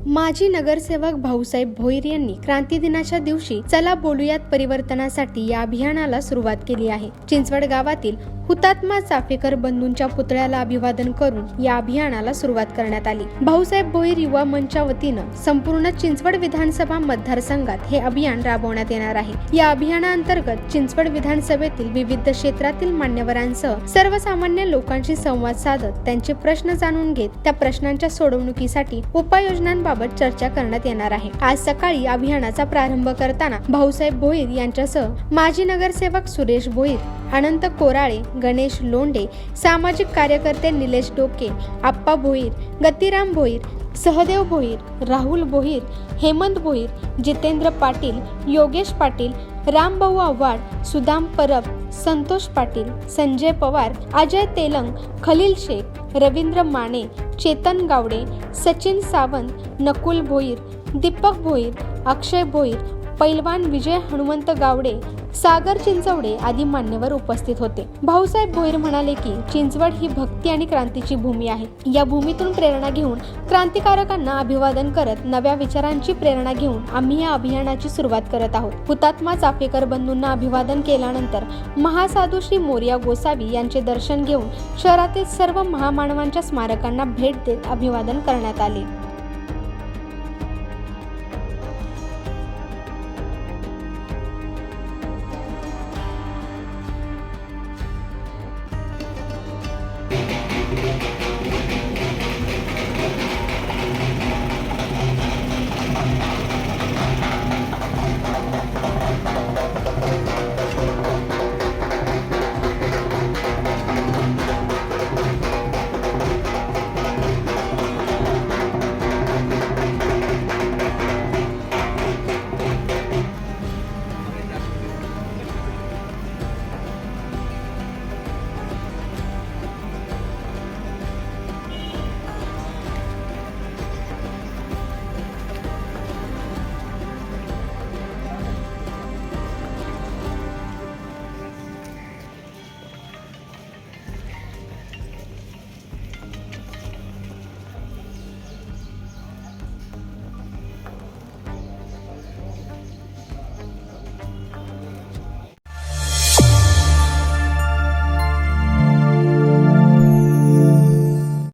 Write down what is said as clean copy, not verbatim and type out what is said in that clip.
माजी नगरसेवक भाऊसाहेब भोईर यांनी क्रांती दिनाच्या दिवशी चला बोलूयात परिवर्तनासाठी या अभियानाला सुरुवात केली आहे। चिंचवड गावातील हुतात्मा चाफेकर बंधूंच्या पुतळ्याला अभिवादन करून या अभियानाला सुरुवात करण्यात आली। भाऊसाहेब भोईर युवा मंचच्या वतीनं संपूर्ण चिंचवड विधानसभा मतदारसंघात हे अभियान राबवण्यात येणार आहे। या अभियानाअंतर्गत चिंचवड विधानसभेतील विविध क्षेत्रातील मान्यवरांसह सर्वसामान्य लोकांशी संवाद साधत त्यांचे प्रश्न जाणून घेत त्या प्रश्नांच्या सोडवणुकीसाठी उपाययोजनांबाबत चर्चा करण्यात येणार आहे। आज सकाळी अभियानाचा प्रारंभ करताना भाऊसाहेब भोईर यांच्यासह माजी नगरसेवक सुरेश भोईर, अनंत कोराळे, गणेश लोंढे, सामाजिक कार्यकर्ते निलेश डोके, आप्पा भोईर, गतीराम भोईर, सहदेव भोईर, राहुल भोईर, हेमंत भोईर, जितेंद्र पाटील, योगेश पाटील, रामभाऊ आव्हाड, सुदाम परब, संतोष पाटील, संजय पवार, अजय तेलंग, खलील शेख, रवींद्र माने, चेतन गावडे, सचिन सावंत, नकुल भोईर, दीपक भोईर, अक्षय भोईर, पैलवान विजय हनुमंत गावडे, सागर चिंचवडे आदी मान्यवर उपस्थित होते। भाऊसाहेब भोईर म्हणाले की चिंचवड ही भक्ती आणि क्रांतीची भूमी आहे। या भूमीतून प्रेरणा घेऊन क्रांतिकारकांना अभिवादन करत नव्या विचारांची प्रेरणा घेऊन आम्ही या अभियानाची सुरुवात करत आहोत। हुतात्मा चाफेकर बंधूंना अभिवादन केल्यानंतर महासाधू श्री मोरया गोसावी यांचे दर्शन घेऊन शहरातील सर्व महामानवांच्या स्मारकांना भेट देत अभिवादन करण्यात आले।